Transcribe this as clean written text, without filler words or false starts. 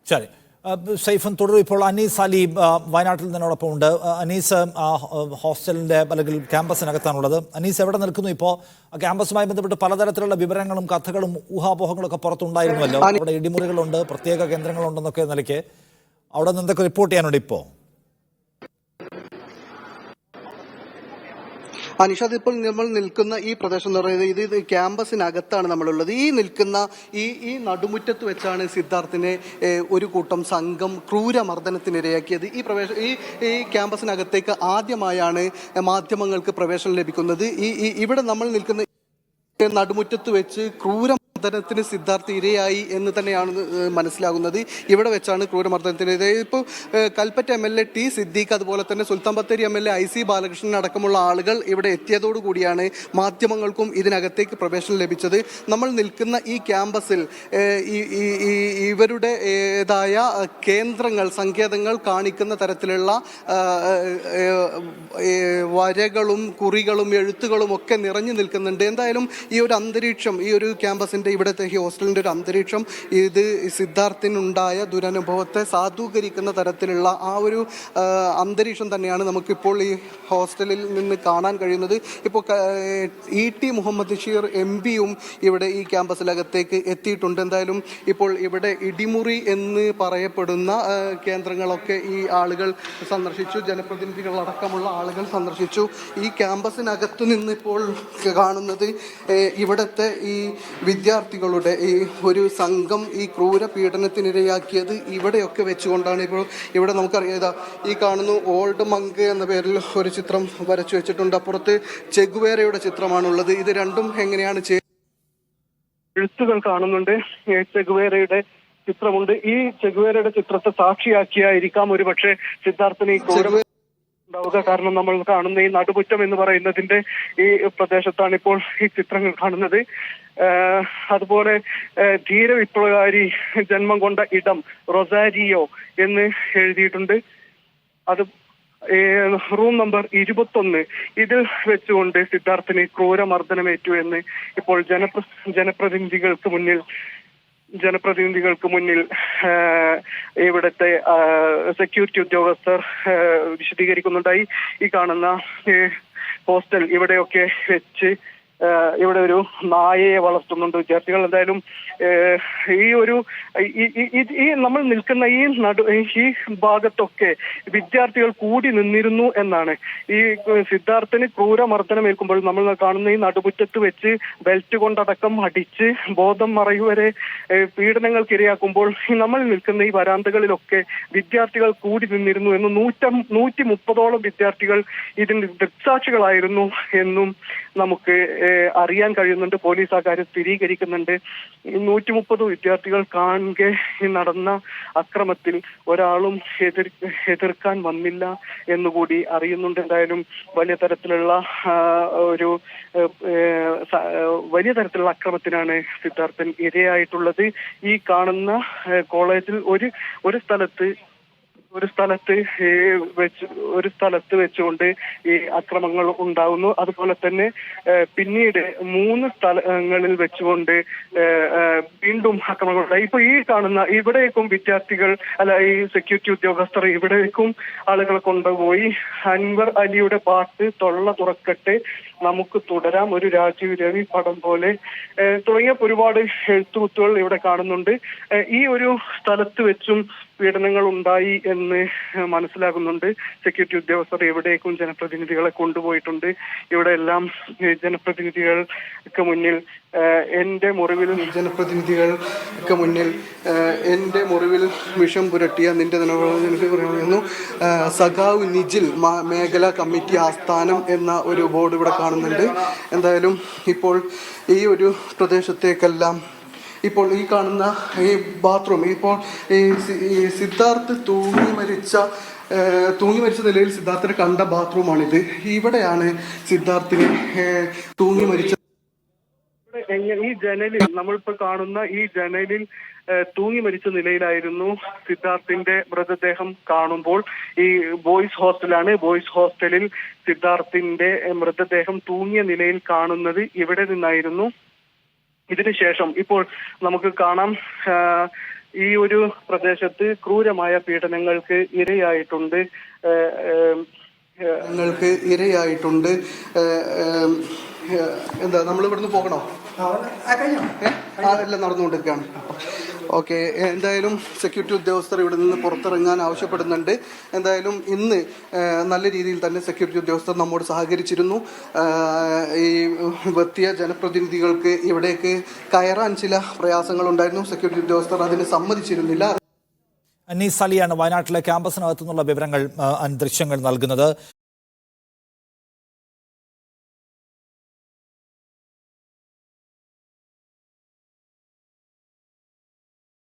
ശരി, സൈഫൻ തുടരും. ഇപ്പോൾ അനീസ് അലി വയനാട്ടിൽ നിന്നോടൊപ്പം ഉണ്ട്. അനീസ് ഹോസ്റ്റലിന്റെ അല്ലെങ്കിൽ ക്യാമ്പസിനകത്താണുള്ളത്. അനീസ് എവിടെ നിൽക്കുന്നു ഇപ്പോൾ? ക്യാമ്പസുമായി ബന്ധപ്പെട്ട് പലതരത്തിലുള്ള വിവരങ്ങളും കഥകളും ഊഹാപോഹങ്ങളും ഒക്കെ പുറത്തുണ്ടായിരുന്നുവല്ലോ. അവിടെ ഇടിമുറികളുണ്ട്, പ്രത്യേക കേന്ദ്രങ്ങളുണ്ടെന്നൊക്കെ നിലയ്ക്ക് അവിടെ നിന്ന് എന്തൊക്കെ റിപ്പോർട്ട് ചെയ്യാനുണ്ട് ഇപ്പോൾ? നിഷാദ്, ഇപ്പോൾ നമ്മൾ നിൽക്കുന്ന ഈ പ്രദേശം എന്ന് പറയുന്നത് ഇത് ക്യാമ്പസിനകത്താണ് നമ്മളുള്ളത്. ഈ നിൽക്കുന്ന ഈ നടുമുറ്റത്ത് വെച്ചാണ് സിദ്ധാർത്ഥിനെ ഒരു കൂട്ടം സംഘം ക്രൂരമർദ്ദനത്തിനിരയാക്കിയത്. ഈ ക്യാമ്പസിനകത്തേക്ക് ആദ്യമായാണ് മാധ്യമങ്ങൾക്ക് പ്രവേശനം ലഭിക്കുന്നത്. ഇവിടെ നമ്മൾ നിൽക്കുന്ന നടുമുറ്റത്ത് വെച്ച് ക്രൂരമർദ്ദനത്തിന് സിദ്ധാർത്ഥ് ഇരയായി എന്ന് തന്നെയാണ് മനസ്സിലാകുന്നത്. ഇവിടെ വെച്ചാണ് ക്രൂരമർദ്ദനത്തിന് ഇരയായി. ഇപ്പോൾ കൽപ്പറ്റ MLA ടി സിദ്ദീഖ്, അതുപോലെ തന്നെ സുൽത്താൻ ബത്തേരി MLA IC ബാലകൃഷ്ണൻ അടക്കമുള്ള ആളുകൾ ഇവിടെ എത്തിയതോടുകൂടിയാണ് മാധ്യമങ്ങൾക്കും ഇതിനകത്തേക്ക് പ്രവേശനം ലഭിച്ചത്. നമ്മൾ നിൽക്കുന്ന ഈ ക്യാമ്പസിൽ ഇവരുടേതായ കേന്ദ്രങ്ങൾ, സങ്കേതങ്ങൾ കാണിക്കുന്ന തരത്തിലുള്ള വരകളും കുറികളും എഴുത്തുകളും ഒക്കെ നിറഞ്ഞു നിൽക്കുന്നുണ്ട്. എന്തായാലും ഈ ഒരു അന്തരീക്ഷം, ഈ ഒരു ക്യാമ്പസിന്റെ, ഇവിടുത്തെ ഹോസ്റ്റലിന്റെ ഒരു അന്തരീക്ഷം ഇത് സിദ്ധാർത്ഥിനുണ്ടായ ദുരനുഭവത്തെ സാധൂകരിക്കുന്ന തരത്തിലുള്ള ആ ഒരു അന്തരീക്ഷം തന്നെയാണ് നമുക്കിപ്പോൾ ഈ ഹോസ്റ്റലിൽ നിന്ന് കാണാൻ കഴിയുന്നത്. ഇപ്പോൾ ET മുഹമ്മദ് ബഷീർ MP ഇവിടെ ഈ ക്യാമ്പസിനകത്തേക്ക് എത്തിയിട്ടുണ്ട്. എന്തായാലും ഇപ്പോൾ ഇവിടെ ഇടിമുറി എന്ന് പറയപ്പെടുന്ന കേന്ദ്രങ്ങളൊക്കെ ഈ ആളുകൾ സന്ദർശിച്ചു, ജനപ്രതിനിധികളടക്കമുള്ള ആളുകൾ സന്ദർശിച്ചു. ഈ ക്യാമ്പസിനകത്തു നിന്ന് ഇപ്പോൾ കാണുന്നത് ഇവിടുത്തെ ഈ വിദ്യാർത്ഥികളുടെ ഈ ഒരു സംഘം ഈ ക്രൂര പീഡനത്തിനിരയാക്കിയത് ഇവിടെയൊക്കെ വെച്ചുകൊണ്ടാണ്. ഇപ്പോൾ ഇവിടെ നമുക്കറിയാം, ഈ കാണുന്നു ഓൾഡ് മങ്ക് എന്ന പേരിൽ ഒരു ചിത്രം വരച്ചു വെച്ചിട്ടുണ്ട്. അപ്പുറത്ത് ചെഗുവേരയുടെ ചിത്രമാണുള്ളത്. ഇത് രണ്ടും എങ്ങനെയാണ് എഴുത്തുകൾ കാണുന്നുണ്ട്, ചെഗുവേരയുടെ ചിത്രമുണ്ട്. ഈ ചെഗുവേരയുടെ ചിത്രത്തെ സാക്ഷിയാക്കിയായിരിക്കാം ഒരു പക്ഷേ സിദ്ധാർത്ഥിനെ ഉണ്ടാവുക. കാരണം നമ്മൾ കാണുന്ന ഈ നടുമുറ്റം എന്ന് പറയുന്നതിന്റെ ഈ പ്രദേശത്താണ് ഇപ്പോൾ ഈ ചിത്രങ്ങൾ കാണുന്നത്. അതുപോലെ ധീര വിപ്ലവകാരി ജന്മം കൊണ്ട ഇടം റൊസാരിയോ എന്ന് എഴുതിയിട്ടുണ്ട്. അത് റൂം നമ്പർ 21 ഇതിൽ വെച്ചുകൊണ്ട് സിദ്ധാർത്ഥിന് ക്രൂരമർദ്ദനമേറ്റു എന്ന് ഇപ്പോൾ ജനപ്രതിനിധികൾക്ക് മുന്നിൽ ഇവിടുത്തെ സെക്യൂരിറ്റി ഉദ്യോഗസ്ഥർ വിശദീകരിക്കുന്നുണ്ടായി. ഈ കാണുന്ന ഹോസ്റ്റൽ ഇവിടെയൊക്കെ വെച്ച് ഇവിടെ ഒരു നായയെ വളർത്തുന്നുണ്ട് വിദ്യാർത്ഥികൾ. എന്തായാലും ഈ നമ്മൾ നിൽക്കുന്ന ഈ ഭാഗത്തൊക്കെ വിദ്യാർത്ഥികൾ കൂടി നിന്നിരുന്നു എന്നാണ്. ഈ സിദ്ധാർത്ഥിന് ക്രൂരമർദ്ദനമേൽക്കുമ്പോൾ നമ്മൾ കാണുന്ന ഈ നടുമുറ്റത്ത് വെച്ച് ബെൽറ്റ് കൊണ്ടടക്കം അടിച്ച് ബോധം മറയുവരെ പീഡനങ്ങൾക്കിരയാക്കുമ്പോൾ നമ്മൾ നിൽക്കുന്ന ഈ വരാന്തകളിലൊക്കെ വിദ്യാർത്ഥികൾ കൂടി നിന്നിരുന്നു എന്നും 130ഓളം വിദ്യാർത്ഥികൾ ഇതിന് ദൃക്സാക്ഷികളായിരുന്നു എന്നും നമുക്ക് അറിയാൻ കഴിയുന്നുണ്ട്. പോലീസ് ആ കാര്യം സ്ഥിരീകരിക്കുന്നുണ്ട്. 130 വിദ്യാർത്ഥികൾ കാണെ നടന്ന അക്രമത്തിൽ ഒരാളും എതിർക്കാൻ വന്നില്ല എന്നുകൂടി അറിയുന്നുണ്ട്. എന്തായാലും വലിയ തരത്തിലുള്ള അക്രമത്തിനാണ് സിദ്ധാർത്ഥൻ ഇരയായിട്ടുള്ളത്. ഈ കാണുന്ന കോളേജിൽ ഒരു സ്ഥലത്ത് വെച്ചുകൊണ്ട് ഈ അക്രമങ്ങൾ ഉണ്ടാകുന്നു. അതുപോലെ തന്നെ പിന്നീട് 3 സ്ഥലങ്ങളിൽ വെച്ചുകൊണ്ട് വീണ്ടും അക്രമങ്ങൾ ഉണ്ടായി. ഇപ്പൊ ഈ കാണുന്ന ഇവിടേക്കും വിദ്യാർത്ഥികൾ ഈ സെക്യൂരിറ്റി ഉദ്യോഗസ്ഥർ ഇവിടേക്കും ആളുകളെ കൊണ്ടുപോയി അൻവർ അലിയുടെ പാട്ട് തൊള്ള തുറക്കട്ടെ നമുക്ക് തുടരാം, ഒരു രാജീവ് രവി പടം പോലെ തുടങ്ങിയ ഒരുപാട് എഴുത്തുകുത്തുകൾ ഇവിടെ കാണുന്നുണ്ട്. ഈ ഒരു സ്ഥലത്ത് വെച്ചും പീഡനങ്ങൾ ഉണ്ടായി എന്ന് മനസ്സിലാകുന്നുണ്ട്. സെക്യൂരിറ്റി ഉദ്യോഗസ്ഥർ എവിടേക്കും ജനപ്രതിനിധികളെ കൊണ്ടുപോയിട്ടുണ്ട്. ഇവിടെ എല്ലാം ജനപ്രതിനിധികൾക്ക് മുന്നിൽ എന്റെ മുറിവിൽ വിഷം പുരട്ടിയ നിന്റെ പറയുന്നു സഖാവ് നിജിൽ മേഖലാ കമ്മിറ്റി ആസ്ഥാനം എന്ന ഒരു ബോർഡ് ഇവിടെ കാണുന്നുണ്ട്. എന്തായാലും ഇപ്പോൾ ഈ ഒരു പ്രദേശത്തേക്കെല്ലാം ഇപ്പോൾ ഈ കാണുന്ന ഈ ബാത്റൂം, ഇപ്പോൾ ഈ സിദ്ധാർത്ഥ് തൂങ്ങി മരിച്ച നിലയിൽ സിദ്ധാർത്ഥിനെ കണ്ട ബാത്റൂമാണിത്. ഇവിടെയാണ് സിദ്ധാർത്ഥിനെ തൂങ്ങി മരിച്ച ഈ ജനലിൽ നമ്മളിപ്പോ കാണുന്ന ഈ ജനലിൽ തൂങ്ങി മരിച്ച നിലയിലായിരുന്നു സിദ്ധാർത്ഥിന്റെ മൃതദേഹം കാണുമ്പോൾ. ഈ ബോയ്സ് ഹോസ്റ്റലാണ്. ബോയ്സ് ഹോസ്റ്റലിൽ സിദ്ധാർത്ഥിന്റെ മൃതദേഹം തൂങ്ങിയ നിലയിൽ കാണുന്നത് ഇവിടെ നിന്നായിരുന്നു. ഇതിനുശേഷം ഇപ്പോൾ നമുക്ക് കാണാം ഈ ഒരു പ്രദേശത്ത് ക്രൂരമായ പീഡനങ്ങൾക്ക് ഇരയായിട്ടുണ്ട്. ഞങ്ങൾക്ക് ഇരയായിട്ടുണ്ട്. എന്താ നമ്മൾ ഇവിടുന്ന് പോകണോ? എല്ലാം നടന്നുകൊണ്ടിരിക്കുകയാണ്. ഓക്കെ, എന്തായാലും സെക്യൂരിറ്റി ഉദ്യോഗസ്ഥർ ഇവിടെ നിന്ന് പുറത്തിറങ്ങാൻ ആവശ്യപ്പെടുന്നുണ്ട്. എന്തായാലും ഇന്ന് നല്ല രീതിയിൽ തന്നെ സെക്യൂരിറ്റി ഉദ്യോഗസ്ഥർ നമ്മോട് സഹകരിച്ചിരുന്നു. ഈ എത്തിയ ജനപ്രതിനിധികൾക്ക് ഇവിടേക്ക് കയറാൻ ചില പ്രയാസങ്ങളുണ്ടായിരുന്നു. സെക്യൂരിറ്റി ഉദ്യോഗസ്ഥർ അതിന് സമ്മതിച്ചിരുന്നില്ല. അനീസ് അലിയാണ് വയനാട്ടിലെ ക്യാമ്പസിനകത്തു നിന്നുള്ള വിവരങ്ങൾ ദൃശ്യങ്ങൾ നൽകുന്നത്.